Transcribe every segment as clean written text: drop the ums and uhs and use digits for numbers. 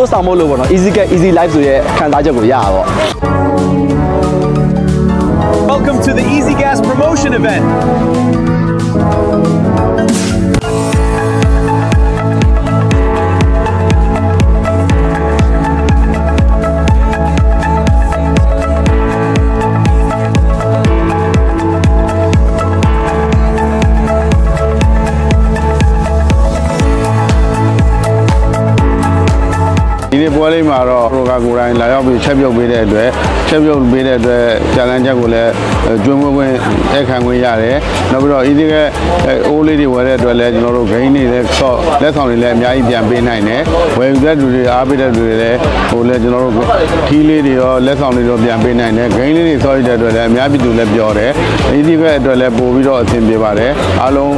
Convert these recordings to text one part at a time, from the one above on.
တို့ဆောင်မို့လို့ပေါ့နော် easy get easy life ဆိုရဲခံစားချက်ကိုရတာပေါ့ Welcome to the Easy Gas promotion event. ဒီနေ့ပွဲလေးမှာတော့ပရိုဂါကိုယ်တိုင်လာရောက်ပြီးချက်ပြုတ်ပေးတဲ့အတွက်ကြာလန်းချက်ကိုလည်းကျွမ်းဝင်အခမ်းခွင့်ရတယ်နောက်ပြီးတော့ဤဒီကအိုးလေးတွေဝယ်တဲ့အတွက်လည်းကျွန်တော်တို့ဂိမ်းတွေလည်းဆော့လက်ဆောင်တွေလည်းအများကြီးပြန်ပေးနိုင်တယ်ဝယ်ယူတဲ့လူတွေအားပေးတဲ့လူတွေလည်းလည်းကျွန်တော်တို့ခီးလေးတွေရောလက်ဆောင်တွေရောပြန်ပေးနိုင်တယ်ဂိမ်းလေးတွေဆော့ရတဲ့အတွက်လည်းအများပြည်သူလည်းပြောတယ်ဤဒီကအတွက်လည်းပို့ပြီးတော့အဆင်ပြေပါတယ်အားလုံး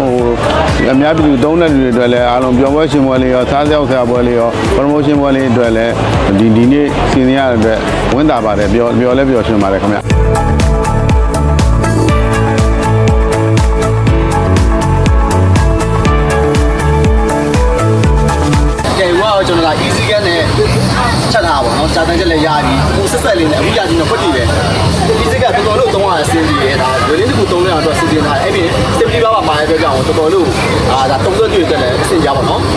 အများပြည်သူသုံးတဲ့လူတွေအတွက်လည်းအားလုံးပျော်ပွဲရှင်ပွဲလေးရောစားကြောက်ဆရာပွဲလေးရော promotion ပွဲလေးအတွက်လည်းဒီနေ့စီစဉ်ရတဲ့အတွက်ဝမ်းသာပါတယ်ပျော်လဲပျော်ရွှင်ပါတယ်ခင်ဗျကျွန်တော်က easy get နဲ့ချက်ထားပါတော့။ကြာတန်းချက်လည်းရပြီ။ဟိုဆက်ဆက်လေးနဲ့အခုရချင်းတော့ဖွက်တည်ပဲ။ easy get တော်တော်လို့သုံးရအဆင်ပြေတယ်ဒါလွယ်လင်းတစ်ခုသုံးရအောင်တော့စီစဉ်ထားတယ်။အဲ့ဒီ safety ဘာမှပါတဲ့အတွက်ကြောင့်တော်တော်လို့ဒါတုံးသွင်းတွေ့တယ်လည်းအဆင်ကြပါတော့။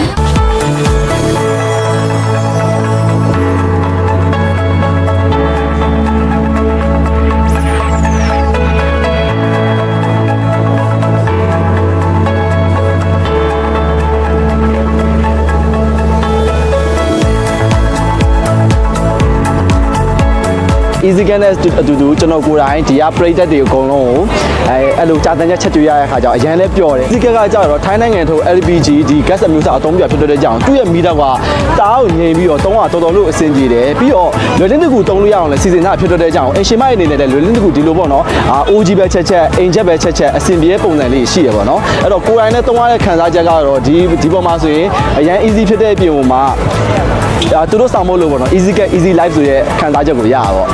easy get နဲ့အတူတူကျွန်တော်ကိုယ်တိုင်ဒီက project တွေအကုန်လုံးကိုအဲ့လိုကြာတန်းချက်တွေ့ရတဲ့အခါကျတော့အရင်လဲပျော်တယ် easy get ကကြတော့ထိုင်းနိုင်ငံထုတ် LPG ဒီ gas အမျိုးအစားအသုံးပြဖြစ်တဲ့ကြောင့်သူ့ရဲ့မီတာကတအားကိုငြိမ်ပြီးတော့တုံးကတော်တော်လို့အဆင်ပြေတယ်ပြီးတော့လွယ်လင်းတစ်ခုတုံးလို့ရအောင်လဲစီစဉ်တာဖြစ်တဲ့ကြောင့်အရှင်မအနေနဲ့လွယ်လင်းတစ်ခုဒီလိုပေါ့နော် OG ပဲချက်အိမ်ချက်ပဲချက်အဆင်ပြေတဲ့ပုံစံလေးရှိရပါတော့အဲ့တော့ကိုယ်တိုင်နဲ့တုံးရတဲ့ခံစားချက်ကတော့ဒီပေါ်မှာဆိုရင်အရင် easy ဖြစ်တဲ့အပြင်မှာသူတို့ဆောင်မို့လို့ပေါ့နော် easy get easy life ဆိုရဲခံစားချက်ကိုရတာပေါ့